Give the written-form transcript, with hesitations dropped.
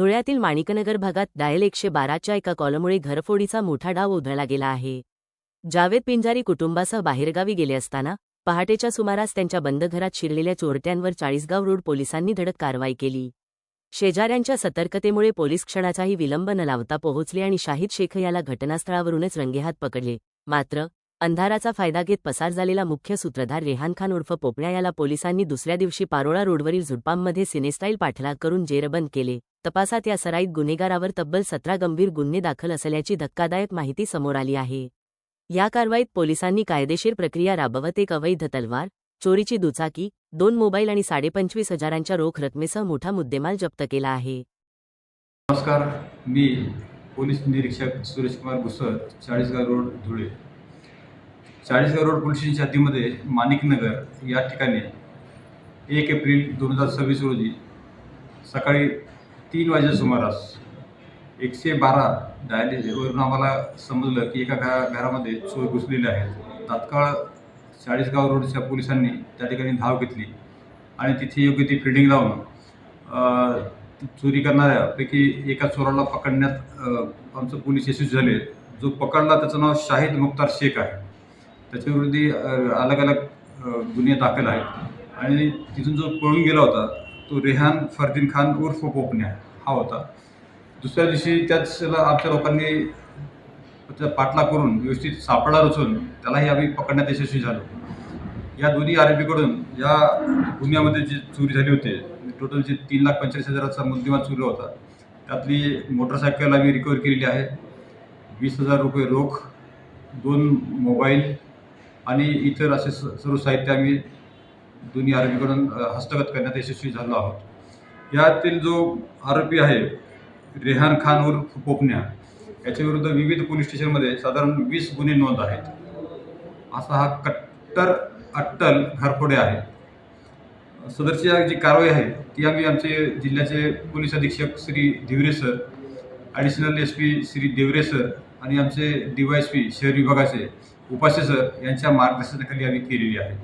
धुळ्यातील माणिकनगर भागात डायल 112च्या एका कॉलमुळे घरफोडीचा मोठा डाव उधळला गेला आहे। जावेद पिंजारी कुटुंबासह बाहेरगावी गेले असताना पहाटेच्या सुमारास त्यांच्या बंद घरात शिरलेल्या चोरट्यांवर चाळीसगाव रोड पोलिसांनी धडक कारवाई केली। शेजाऱ्यांच्या सतर्कतेमुळे पोलीस क्षणाचाही विलंब न लावता पोहोचले आणि शाहिद शेख याला घटनास्थळावरूनच रंगेहात पकडले। मात्र अंधाराचा फायदा घेत पसार झालेला मुख्य सूत्रधार रेहान खान उर्फ पोपण्या याला पोलिसांनी दुसऱ्या दिवशी पारोळा रोडवरील झुडपांमध्ये सिनेस्टाईल पाठलाग करून जेरबंद केले। तपासात या सराईत गुन्हेगारावर तब्बल 17 गंभीर गुन्हे दाखल असल्याची धक्कादायक माहिती समोर आली आहे। या कारवाईत पोलिसांनी कायदेशीर प्रक्रिया राबवत एक अवैध तलवार, चोरीची दुचाकी, 2 मोबाईल आणि 25,500च्या रोख रकमेसह मोठा मुद्देमाल जप्त केला आहे। नमस्कार, मी पोलीस निरीक्षक Suresh Kumar Gusar, Chalisgaon road, Dhule. Chalisgaon road police स्टेशनच्या हद्दीमध्ये माणिकनगर या ठिकाणी 1 एप्रिल 2026 रोजी सकाळी 3 वाजेच्या सुमारास 112 डायलीवरून आम्हाला समजलं की एका घरामध्ये चोर घुसलेले आहेत। तात्काळ चाळीसगाव रोडच्या पोलिसांनी त्या ठिकाणी धाव घेतली आणि तिथे योग्य ती फिल्डिंग लावून चोरी करणाऱ्यापैकी एका चोराला पकडण्यात आमचं पोलीस यशस्वी झाले। जो पकडला त्याचं नाव शाहिद मुख्तार शेख आहे। त्याच्याविरुद्ध अलग अलग गुन्हे दाखल आहेत आणि तिथून जो पळून गेला होता तो रेहान फरदीन खान उर्फ पोपण्या हा होता। दुसऱ्या दिवशी त्याला आमच्या लोकांनी पाठलाग करून व्यवस्थित सापळा रचून त्यालाही आम्ही पकडण्यात यशस्वी झालो। या दोन्ही आरोपीकडून या गुन्ह्यामध्ये जी चोरी झाली होती टोटल जे 3,45,000चा मुद्देमाल चोरला होता त्यातली मोटरसायकल आम्ही रिकव्हर केलेली आहे। 20,000 रुपये रोख, 2 मोबाईल आणि इतर असे सर्व साहित्य आम्ही दोन्ही आरोपीकडून हस्तगत करण्यात यशस्वी झालो आहोत। यातील जो आरोपी आहे रेहान खान उर्फ पोपण्या याच्याविरुद्ध विविध पोलीस स्टेशनमध्ये साधारण 20 गुन्हे नोंद आहेत। असा हा कट्टर अट्टल घरफोडे आहे। सदरची जी कारवाई आहे ती आम्ही आमचे जिल्ह्याचे पोलीस अधीक्षक Shri Dhiware sir, additional SP Shri Deore sir आणि आमचे DYSP शहर विभागाचे उपास्य सर यांच्या मार्गदर्शनाखाली आम्ही केलेली आहे।